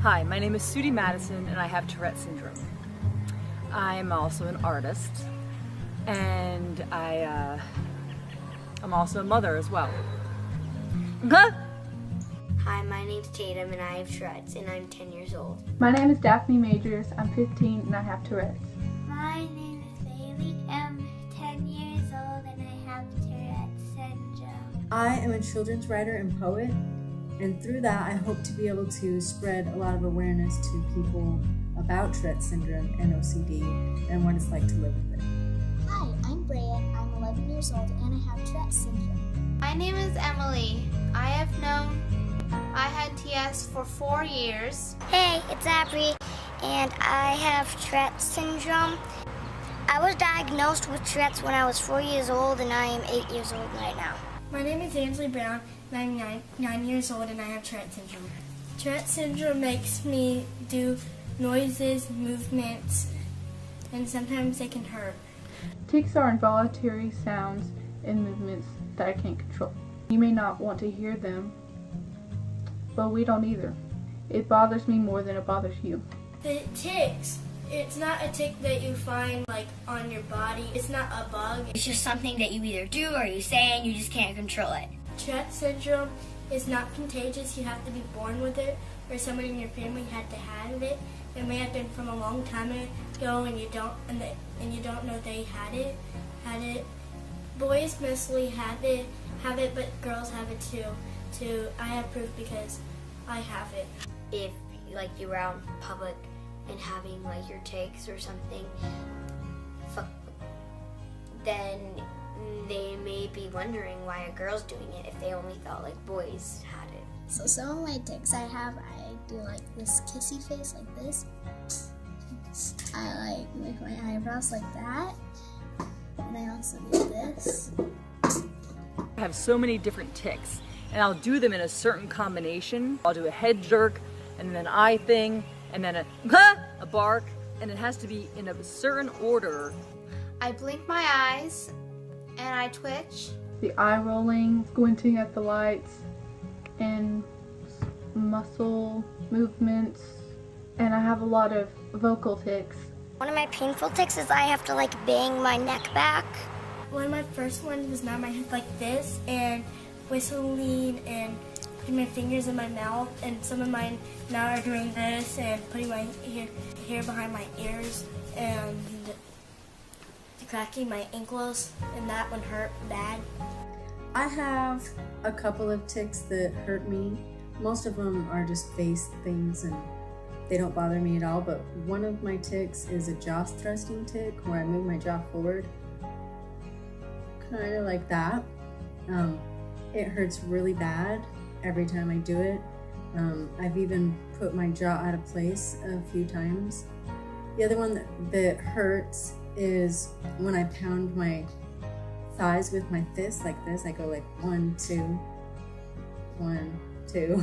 Hi, my name is Sudie Madison and I have Tourette syndrome. I'm also an artist and I'm also a mother as well. Hi, my name's Tatum and I have Tourette's and I'm 10 years old. My name is Daphne Majors, I'm 15 and I have Tourette's. My name is Bailey, I'm 10 years old and I have Tourette's syndrome. I am a children's writer and poet, and through that I hope to be able to spread a lot of awareness to people about Tourette's syndrome and OCD and what it's like to live with it. Hi, I'm Brea, I'm 11 years old and I have Tourette's syndrome. My name is Emily. I had TS for 4 years. Hey, it's Avery and I have Tourette's syndrome. I was diagnosed with Tourette's when I was 4 years old and I am 8 years old right now. My name is Ansley Brown and I'm 9 years old and I have Tourette's syndrome. Tourette's syndrome makes me do noises, movements, and sometimes they can hurt. Tics are involuntary sounds and movements that I can't control. You may not want to hear them, but we don't either. It bothers me more than it bothers you. The tics, it's not a tic that you find like on your body. It's not a bug. It's just something that you either do or you say and you just can't control it. Tourette's syndrome is not contagious. You have to be born with it, or somebody in your family had to have it. It may have been from a long time ago, and you don't know they had it. Boys mostly have it, but girls have it too. I have proof because I have it. If like you're out in public and having like your tics or something, then they may be wondering why a girl's doing it if they only thought like boys had it. So some of my tics I do like this kissy face like this. I like make my eyebrows like that. And I also do this. I have so many different tics and I'll do them in a certain combination. I'll do a head jerk and then an eye thing and then a bark, and it has to be in a certain order. I blink my eyes and I twitch. The eye rolling, squinting at the lights, and muscle movements, and I have a lot of vocal tics. One of my painful tics is I have to like bang my neck back. One of my first ones was not my head like this and whistling and putting my fingers in my mouth, and some of mine now are doing this and putting my hair behind my ears and cracking my ankles, and that one hurt bad. I have a couple of tics that hurt me. Most of them are just face things and they don't bother me at all, but one of my tics is a jaw thrusting tic where I move my jaw forward, kind of like that. It hurts really bad every time I do it. I've even put my jaw out of place a few times. The other one that hurts is when I pound my thighs with my fist like this. I go like 1, 2, 1, 2.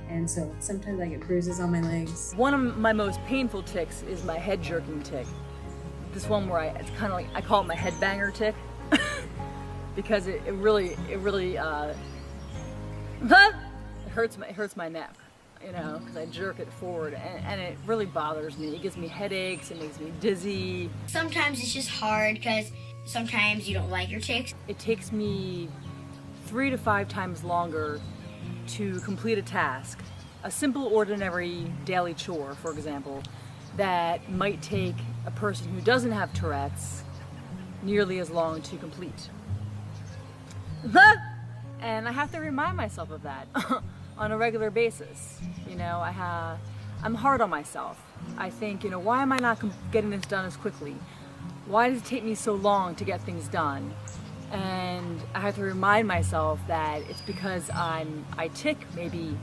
And so sometimes I get bruises on my legs. One of my most painful tics is my head jerking tic. This one where it's kind of like, I call it my headbanger tic because it really hurts my neck, you know, because I jerk it forward, and it really bothers me. It gives me headaches, it makes me dizzy. Sometimes it's just hard because sometimes you don't like your tics. It takes me 3 to 5 times longer to complete a task, a simple ordinary daily chore, for example, that might take a person who doesn't have Tourette's nearly as long to complete. And I have to remind myself of that on a regular basis. You know, I'm hard on myself. I think, you know, why am I not getting this done as quickly? Why does it take me so long to get things done? And I have to remind myself that it's because I tic maybe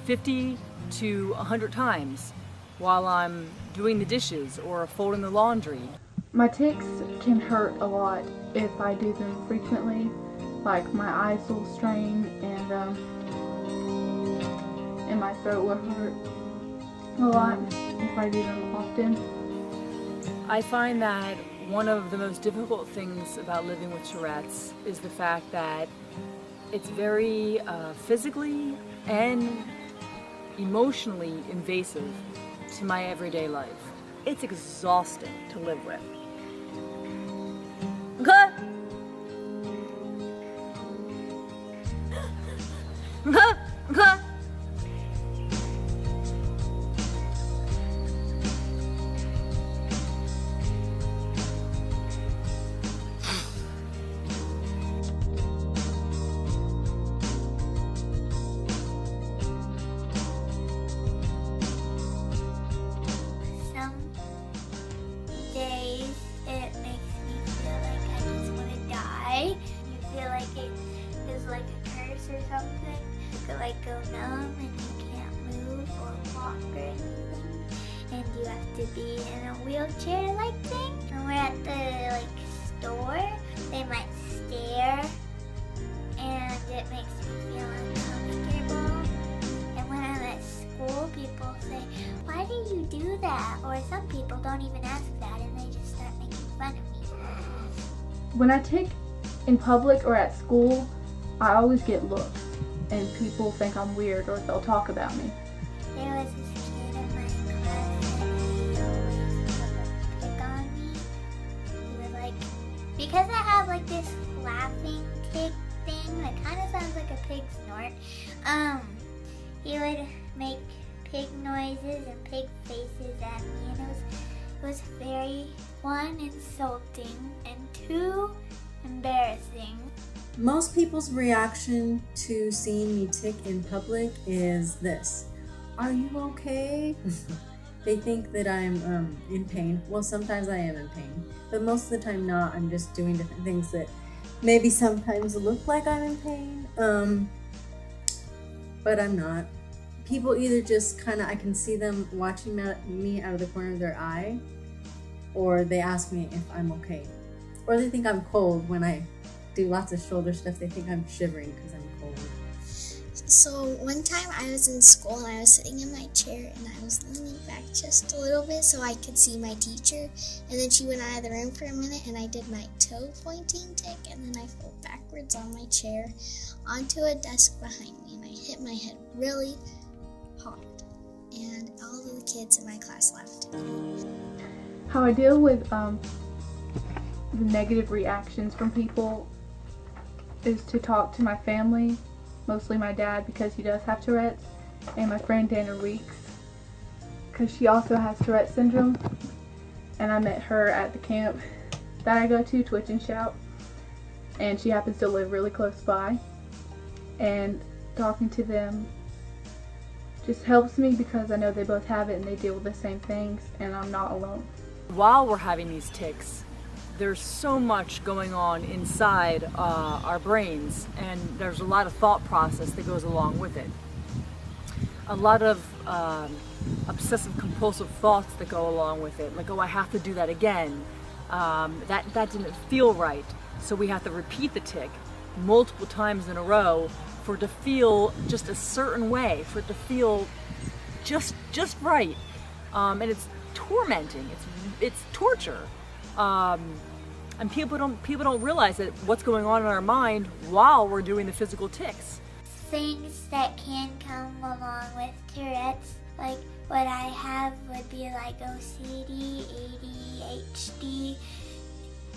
50 to 100 times while I'm doing the dishes or folding the laundry. My tics can hurt a lot if I do them frequently. Like my eyes will strain and my throat will hurt a lot if I do them often. I find that one of the most difficult things about living with Tourette's is the fact that it's very physically and emotionally invasive to my everyday life. It's exhausting to live with. Okay? Okay? Okay? Some days it makes me feel like I just want to die. You feel like it is like a curse or something. You could like go numb and you can't move or walk or anything. And you have to be in a wheelchair like thing. When we're at the like store, they might stare and it makes me feel uncomfortable. And when I'm at school, people say, "Why do you do that?" Or some people don't even ask that and they just start making fun of me. When I tick in public or at school, I always get looks, and people think I'm weird or they'll talk about me. There was this kid in my class and he always would pick on me. He was like, because I have like this laughing tick thing that kind of sounds like a pig snort, he would make pig noises and pig faces at me, and it was very, one, insulting, and two, embarrassing. Most people's reaction to seeing me tick in public is this: "Are you okay?" They think that I'm in pain. Well, sometimes I am in pain, but most of the time not. I'm just doing different things that maybe sometimes look like I'm in pain, but I'm not. People either just kind of, I can see them watching me out of the corner of their eye, or they ask me if I'm okay. Or they think I'm cold when I do lots of shoulder stuff. They think I'm shivering because I'm cold. So one time I was in school and I was sitting in my chair and I was leaning back just a little bit so I could see my teacher, and then she went out of the room for a minute and I did my toe pointing tick, and then I fell backwards on my chair onto a desk behind me and I hit my head really hard, and all of the kids in my class laughed. How I deal with the negative reactions from people is to talk to my family, mostly my dad because he does have Tourette's, and my friend Dana Weeks because she also has Tourette syndrome, and I met her at the camp that I go to, Twitch and Shout, and she happens to live really close by, and talking to them just helps me because I know they both have it and they deal with the same things and I'm not alone. While we're having these tics, there's so much going on inside our brains, and there's a lot of thought process that goes along with it. A lot of obsessive compulsive thoughts that go along with it, like, oh, I have to do that again. That didn't feel right, so we have to repeat the tic multiple times in a row for it to feel just a certain way, for it to feel just right. And it's tormenting, it's torture. And people don't realize that what's going on in our mind while we're doing the physical tics. Things that can come along with Tourette's, like what I have would be like OCD, ADHD,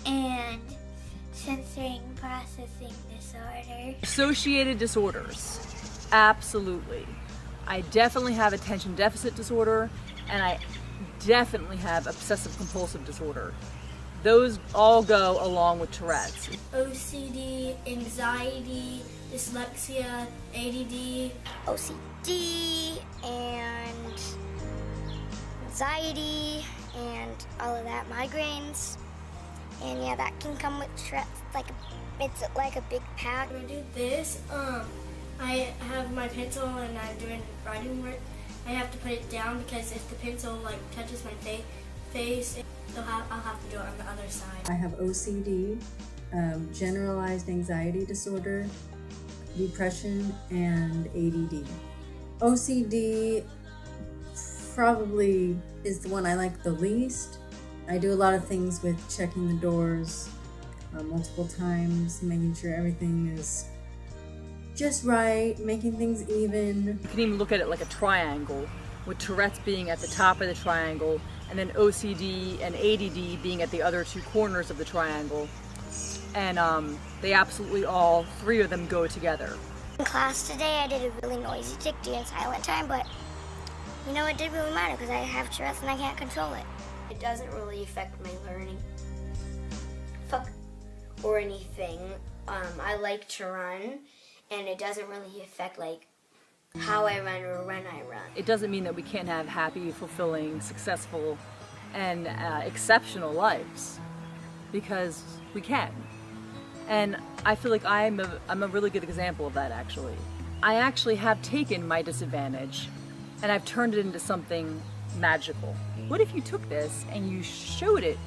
and sensory processing disorder. Associated disorders, absolutely. I definitely have attention deficit disorder, and I definitely have obsessive compulsive disorder. Those all go along with Tourette's. OCD, anxiety, dyslexia, ADD. OCD and anxiety and all of that, migraines, and yeah, that can come with Tourette's. It's like a big pack. When I do this, I have my pencil and I'm doing writing work. I have to put it down because if the pencil like touches my face, I'll have to do it on the other side. I have OCD, generalized anxiety disorder, depression, and ADD. OCD probably is the one I like the least. I do a lot of things with checking the doors multiple times, making sure everything is just right, making things even. You can even look at it like a triangle, with Tourette's being at the top of the triangle, and then OCD and ADD being at the other two corners of the triangle. And they absolutely all three of them go together. In class today, I did a really noisy tick during silent time, but you know, it did really matter because I have Tourette's and I can't control it. It doesn't really affect my learning or anything. I like to run, and it doesn't really affect like how I run or when I run. It doesn't mean that we can't have happy, fulfilling, successful, and exceptional lives, because we can. And I feel like I'm a really good example of that, actually. I actually have taken my disadvantage and I've turned it into something magical. What if you took this and you showed it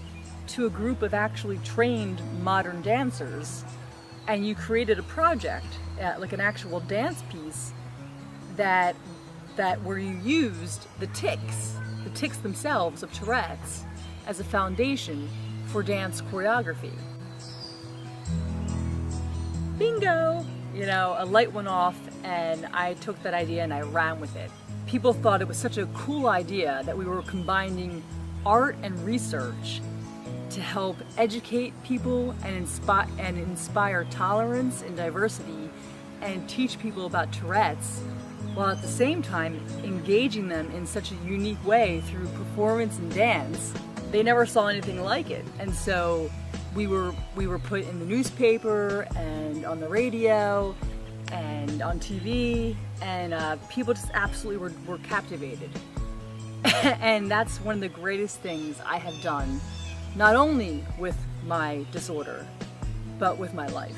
to a group of actually trained modern dancers, and you created a project, like an actual dance piece, that where you used the tics themselves of Tourette's as a foundation for dance choreography? Bingo! You know, a light went off and I took that idea and I ran with it. People thought it was such a cool idea that we were combining art and research to help educate people and inspire tolerance and diversity, and teach people about Tourette's, while at the same time engaging them in such a unique way through performance and dance. They never saw anything like it, and so we were put in the newspaper and on the radio and on TV, and people just absolutely were captivated. And that's one of the greatest things I have done, not only with my disorder, but with my life.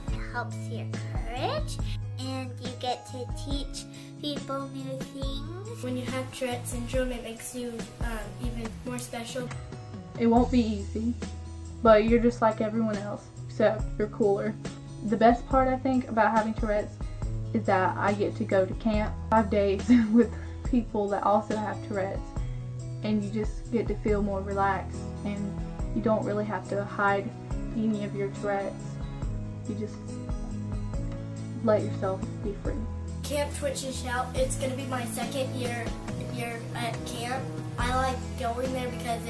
It helps your courage, and you get to teach people new things. When you have Tourette syndrome, it makes you even more special. It won't be easy, but you're just like everyone else, except you're cooler. The best part, I think, about having Tourette's is that I get to go to camp 5 days with people that also have Tourette's, and you just get to feel more relaxed, and you don't really have to hide any of your Tourette's. You just let yourself be free. Camp Twitch and Shout, it's going to be my second year at camp. I like going there because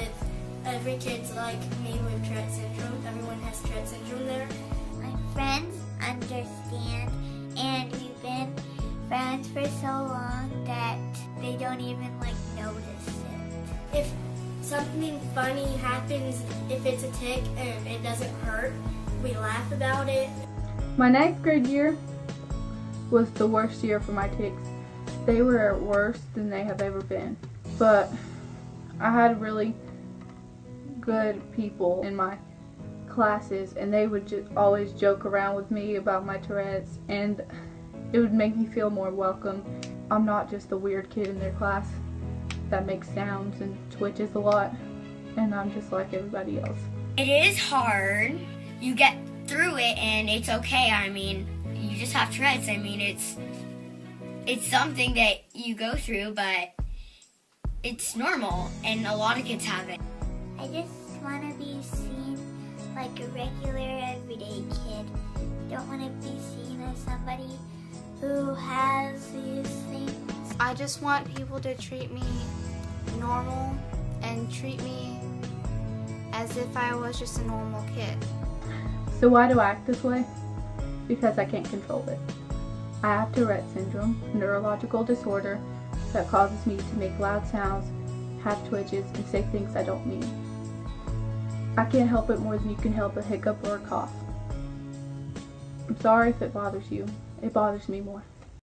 every kid's like me with Tourette syndrome. Everyone has Tourette syndrome there. My friends understand, and we've been friends for so long that they don't even like notice it. If something funny happens, if it's a tick and it doesn't hurt, we laugh about it. My 9th grade year was the worst year for my tics. They were worse than they have ever been. But I had really good people in my classes, and they would just always joke around with me about my Tourette's, and it would make me feel more welcome. I'm not just the weird kid in their class that makes sounds and twitches a lot, and I'm just like everybody else. It is hard. You get through it and it's okay. I mean, you just have Tourette's. I mean, it's something that you go through, but it's normal, and a lot of kids have it. I just want to be seen like a regular everyday kid. I don't want to be seen as somebody who has these things. I just want people to treat me normal and treat me as if I was just a normal kid. So why do I act this way? Because I can't control it. I have Tourette syndrome, a neurological disorder that causes me to make loud sounds, have twitches, and say things I don't mean. I can't help it more than you can help a hiccup or a cough. I'm sorry if it bothers you. It bothers me more.